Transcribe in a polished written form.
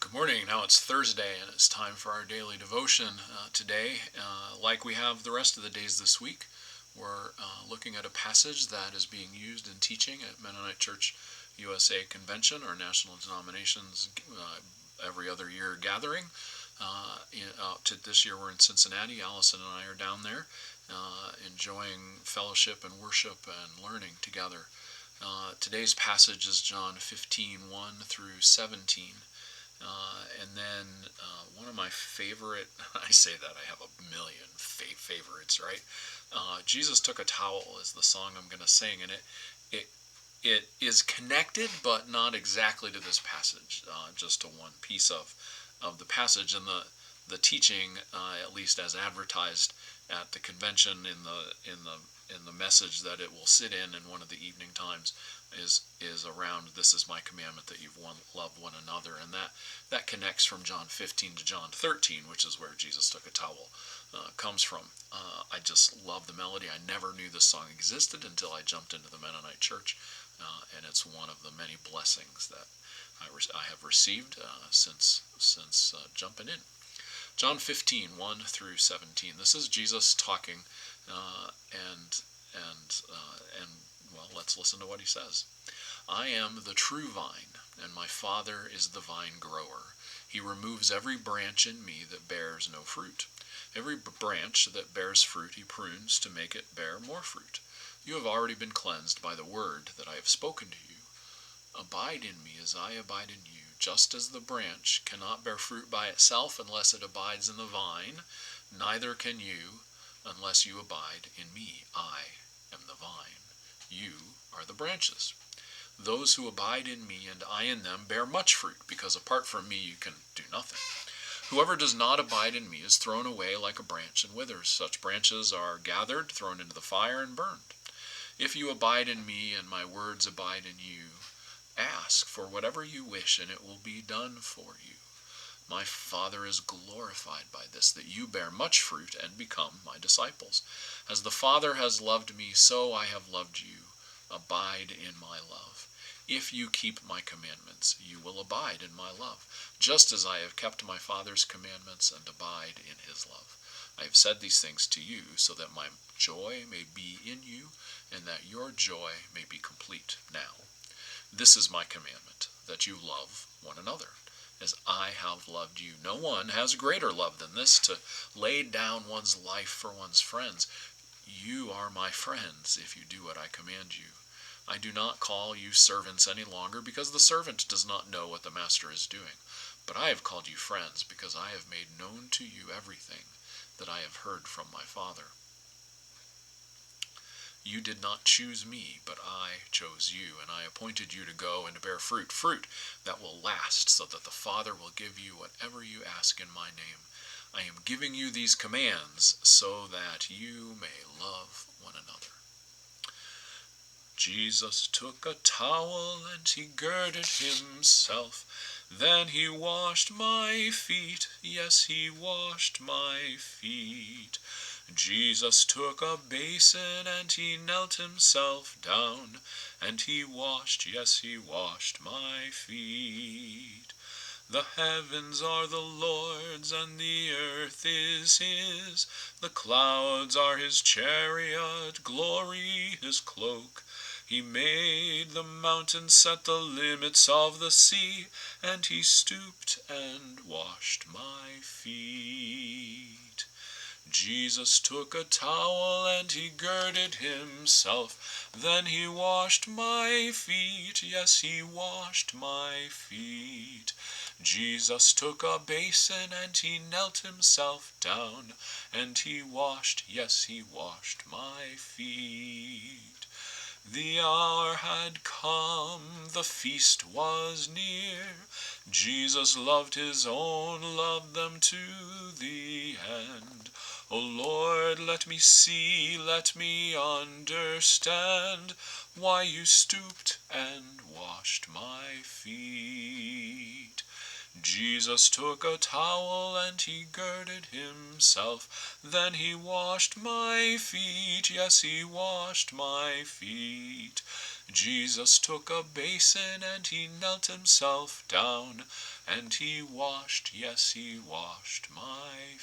Good morning. Now it's Thursday and it's time for our daily devotion. Today, like we have the rest of the days this week, we're looking at a passage that is being used in teaching at Mennonite Church USA Convention, or National Denominations every other year gathering. This year we're in Cincinnati. Allison and I are down there enjoying fellowship and worship and learning together. Today's passage is John 15:1 through 17. And then one of my favorite, I say that, I have a million favorites, right? Jesus Took a Towel is the song I'm going to sing, and it is connected, but not exactly to this passage, just to one piece of the passage. And the teaching, at least as advertised at the convention in the message that it will sit in one of the evening times, is around, "This is my commandment, that you've love one another," and that connects from John 15 to John 13, which is where Jesus Took a Towel comes from. I just love the melody. I never knew this song existed until I jumped into the Mennonite Church, and it's one of the many blessings that I have received since jumping in. John 15:1 through 17. This is Jesus talking, and well, let's listen to what he says. "I am the true vine, and my Father is the vine grower. He removes every branch in me that bears no fruit. Every branch that bears fruit he prunes to make it bear more fruit. You have already been cleansed by the word that I have spoken to you. Abide in me as I abide in you. Just as the branch cannot bear fruit by itself unless it abides in the vine, neither can you unless you abide in me. I am the vine. You are the branches. Those who abide in me and I in them bear much fruit, because apart from me you can do nothing. Whoever does not abide in me is thrown away like a branch and withers. Such branches are gathered, thrown into the fire, and burned. If you abide in me and my words abide in you, ask for whatever you wish and it will be done for you. My Father is glorified by this, that you bear much fruit and become my disciples. As the Father has loved me, so I have loved you. Abide in my love. If you keep my commandments, you will abide in my love, just as I have kept my Father's commandments and abide in his love. I have said these things to you so that my joy may be in you and that your joy may be complete. Now, this is my commandment, that you love one another. As I have loved you, no one has greater love than this, to lay down one's life for one's friends. You are my friends if you do what I command you. I do not call you servants any longer, because the servant does not know what the master is doing. But I have called you friends, because I have made known to you everything that I have heard from my Father. You did not choose me, but I chose you, and I appointed you to go and to bear fruit that will last, so that the Father will give you whatever you ask in my name. I am giving you these commands so that you may love one another." Jesus took a towel and he girded himself. Then he washed my feet. Yes, he washed my feet. Jesus took a basin and he knelt himself down, and he washed, yes, he washed my feet. The heavens are the Lord's and the earth is his. The clouds are his chariot, glory his cloak. He made the mountains, set the limits of the sea, and he stooped and washed my feet. Jesus took a towel and he girded himself. Then he washed my feet. Yes, he washed my feet. Jesus took a basin and he knelt himself down, and he washed, yes, he washed my feet. The hour had come, the feast was near. Jesus loved his own, loved them to the end. O Lord, let me see, let me understand why you stooped and washed my feet. Jesus took a towel and he girded himself. Then he washed my feet. Yes, he washed my feet. Jesus took a basin and he knelt himself down, and he washed, yes, he washed my